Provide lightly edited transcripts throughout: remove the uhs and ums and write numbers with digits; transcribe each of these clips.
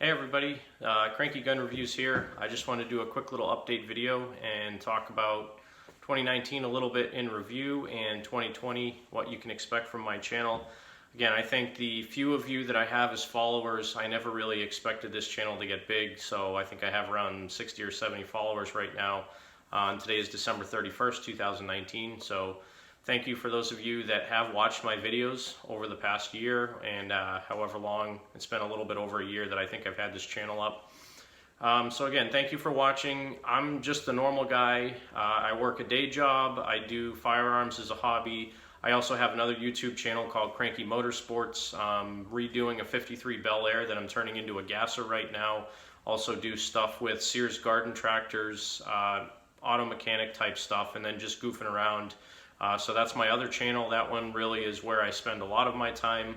Hey everybody, Cranky Gun Reviews here. I just want to do a quick little update video and talk about 2019 a little bit in review and 2020, what you can expect from my channel. Again, I think the few of you that I have as followers, I never really expected this channel to get big, so I think I have around 60 or 70 followers right now. Today is December 31st, 2019, so thank you for those of you that have watched my videos over the past year and however long. It's been a little bit over a year that I think I've had this channel up. So again, thank you for watching. I'm just a normal guy. I work a day job. I do firearms as a hobby. I also have another YouTube channel called Cranky Motorsports. Redoing a 53 Bel Air that I'm turning into a gasser right now. Also do stuff with Sears garden tractors, auto mechanic type stuff, and then just goofing around. So that's my other channel. That one really is where I spend a lot of my time.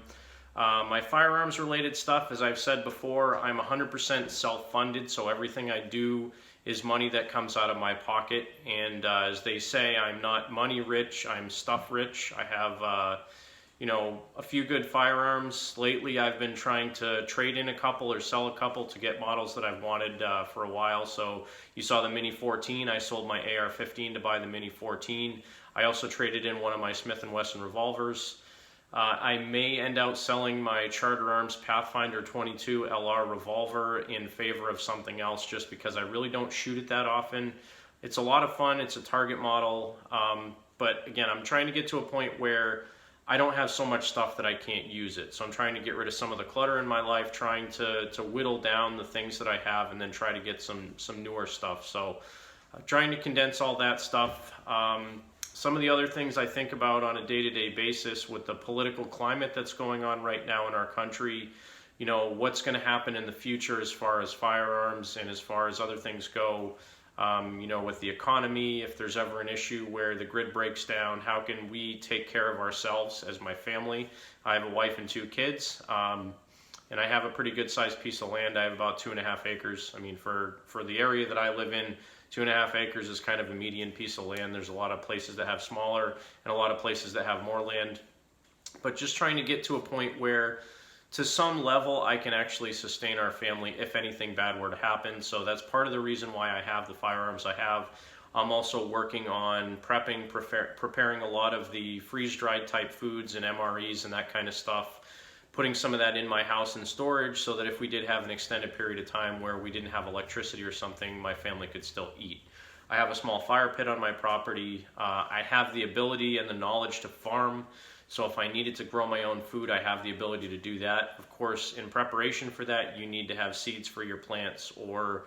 My firearms related stuff, as I've said before, I'm 100% self-funded, so everything I do is money that comes out of my pocket. And as they say, I'm not money rich, I'm stuff rich. I have a few good firearms. Lately I've been trying to trade in a couple or sell a couple to get models that I've wanted for a while. So you saw the Mini 14, I sold my AR-15 to buy the Mini 14. I also traded in one of my Smith & Wesson revolvers. I may end up selling my Charter Arms Pathfinder 22 LR revolver in favor of something else just because I really don't shoot it that often. It's a lot of fun, it's a target model, but again, I'm trying to get to a point where I don't have so much stuff that I can't use it. So I'm trying to get rid of some of the clutter in my life, trying to whittle down the things that I have and then try to get some newer stuff. So trying to condense all that stuff. Some of the other things I think about on a day-to-day basis with the political climate that's going on right now in our country, what's going to happen in the future as far as firearms and as far as other things go, with the economy, if there's ever an issue where the grid breaks down, how can we take care of ourselves as my family? I have a wife and 2 kids, and I have a pretty good sized piece of land. I have about 2.5 acres. I mean, for the area that I live in, 2.5 acres is kind of a median piece of land. There's a lot of places that have smaller and a lot of places that have more land. But just trying to get to a point where, to some level, I can actually sustain our family if anything bad were to happen. So that's part of the reason why I have the firearms I have. I'm also working on preparing a lot of the freeze-dried type foods and MREs and that kind of stuff, putting some of that in my house in storage so that if we did have an extended period of time where we didn't have electricity or something, my family could still eat. I have a small fire pit on my property. I have the ability and the knowledge to farm, so if I needed to grow my own food, I have the ability to do that. Of course, in preparation for that, you need to have seeds for your plants or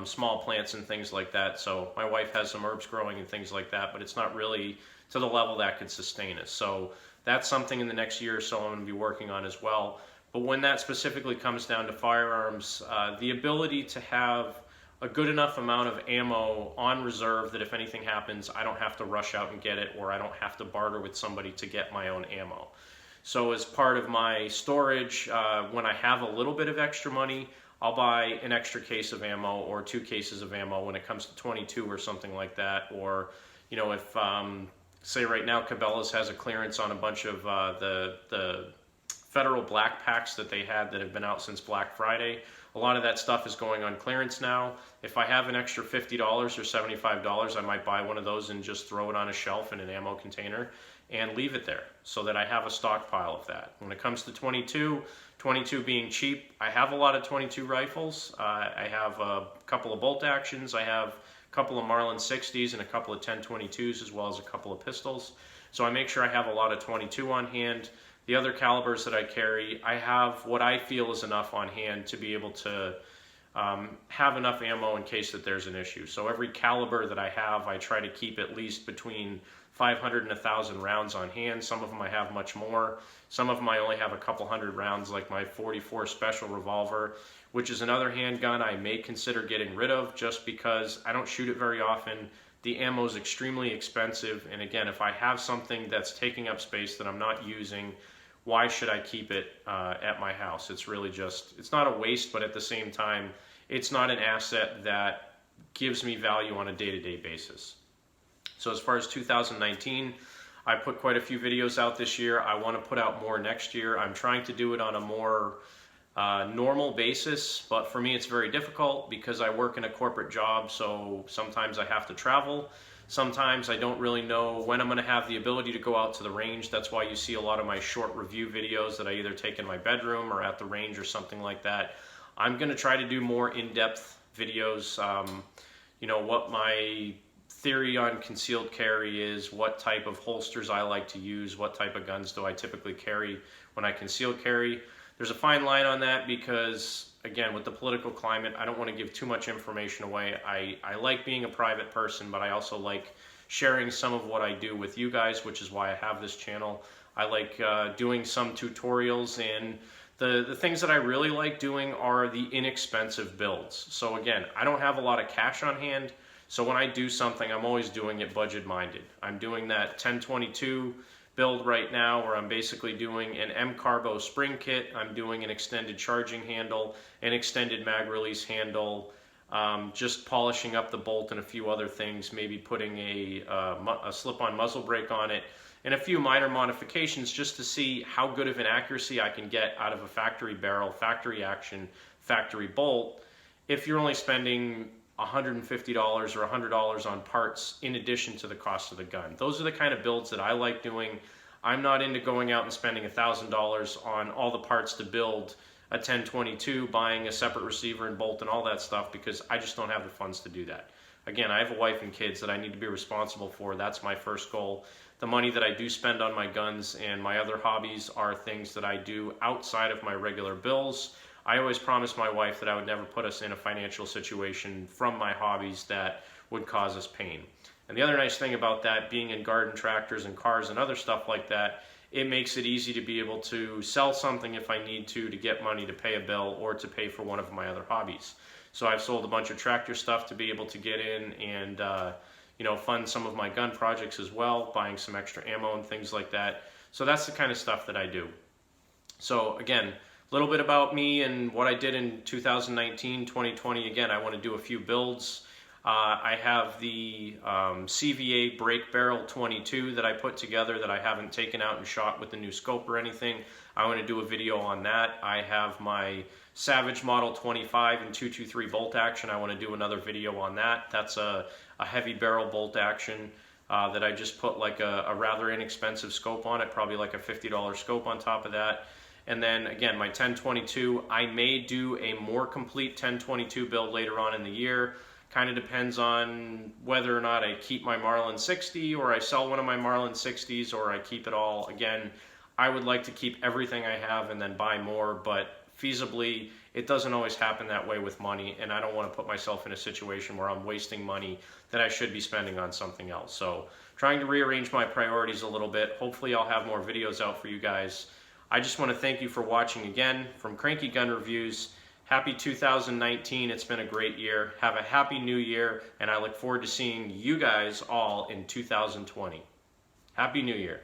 small plants and things like that. So my wife has some herbs growing and things like that, but it's not really to the level that could sustain us. So that's something in the next year or so I'm going to be working on as well. But when that specifically comes down to firearms, the ability to have a good enough amount of ammo on reserve that if anything happens, I don't have to rush out and get it, or I don't have to barter with somebody to get my own ammo. So as part of my storage, when I have a little bit of extra money, I'll buy an extra case of ammo or 2 cases of ammo when it comes to 22 or something like that. Or, if say right now Cabela's has a clearance on a bunch of the federal black packs that they had that have been out since Black Friday. A lot of that stuff is going on clearance now. If I have an extra $50 or $75, I might buy one of those and just throw it on a shelf in an ammo container and leave it there so that I have a stockpile of that. When it comes to 22 being cheap, I have a lot of 22 rifles. I have a couple of bolt actions. I have a couple of Marlin 60s and a couple of 1022s, as well as a couple of pistols. So I make sure I have a lot of 22 on hand. The other calibers that I carry, I have what I feel is enough on hand to be able to have enough ammo in case that there's an issue. So every caliber that I have, I try to keep at least between 500 and 1,000 rounds on hand. Some of them I have much more. Some of them I only have a couple hundred rounds, like my 44 Special revolver, which is another handgun I may consider getting rid of just because I don't shoot it very often. The ammo is extremely expensive, and again, if I have something that's taking up space that I'm not using, why should I keep it at my house? It's really just, it's not a waste, but at the same time, it's not an asset that gives me value on a day-to-day basis. So as far as 2019, I put quite a few videos out this year. I want to put out more next year. I'm trying to do it on a more normal basis, but for me it's very difficult because I work in a corporate job, so sometimes I have to travel. Sometimes I don't really know when I'm going to have the ability to go out to the range. That's why you see a lot of my short review videos that I either take in my bedroom or at the range or something like that. I'm going to try to do more in-depth videos, what my theory on concealed carry is, what type of holsters I like to use, what type of guns do I typically carry when I conceal carry. There's a fine line on that because, again, with the political climate, I don't want to give too much information away. I like being a private person, but I also like sharing some of what I do with you guys, which is why I have this channel. I like doing some tutorials, and the things that I really like doing are the inexpensive builds. So again, I don't have a lot of cash on hand, so when I do something, I'm always doing it budget-minded. I'm doing that 1022 build right now where I'm basically doing an M-Carbo spring kit. I'm doing an extended charging handle, an extended mag release handle, just polishing up the bolt and a few other things, maybe putting a slip-on muzzle brake on it, and a few minor modifications just to see how good of an accuracy I can get out of a factory barrel, factory action, factory bolt if you're only spending $150 or $100 on parts in addition to the cost of the gun. Those are the kind of builds that I like doing. I'm not into going out and spending $1,000 on all the parts to build a 1022, buying a separate receiver and bolt and all that stuff, because I just don't have the funds to do that. Again, I have a wife and kids that I need to be responsible for. That's my first goal. The money that I do spend on my guns and my other hobbies are things that I do outside of my regular bills. I always promised my wife that I would never put us in a financial situation from my hobbies that would cause us pain. And the other nice thing about that, being in garden tractors and cars and other stuff like that, it makes it easy to be able to sell something if I need to get money to pay a bill or to pay for one of my other hobbies. So I've sold a bunch of tractor stuff to be able to get in and fund some of my gun projects as well, buying some extra ammo and things like that. So that's the kind of stuff that I do. So again, a little bit about me and what I did in 2019, 2020. Again, I want to do a few builds. I have the CVA brake barrel 22 that I put together that I haven't taken out and shot with the new scope or anything. I want to do a video on that. I have my Savage Model 25 and 223 bolt action. I want to do another video on that. That's a heavy barrel bolt action that I just put like a rather inexpensive scope on it, probably like a $50 scope on top of that. And then again, my 1022, I may do a more complete 1022 build later on in the year. Kind of depends on whether or not I keep my Marlin 60 or I sell one of my Marlin 60s or I keep it all. Again, I would like to keep everything I have and then buy more, but feasibly, it doesn't always happen that way with money, and I don't want to put myself in a situation where I'm wasting money that I should be spending on something else. So trying to rearrange my priorities a little bit. Hopefully I'll have more videos out for you guys. I just want to thank you for watching again. From Cranky Gun Reviews, happy 2019. It's been a great year. Have a happy new year, and I look forward to seeing you guys all in 2020. Happy New Year.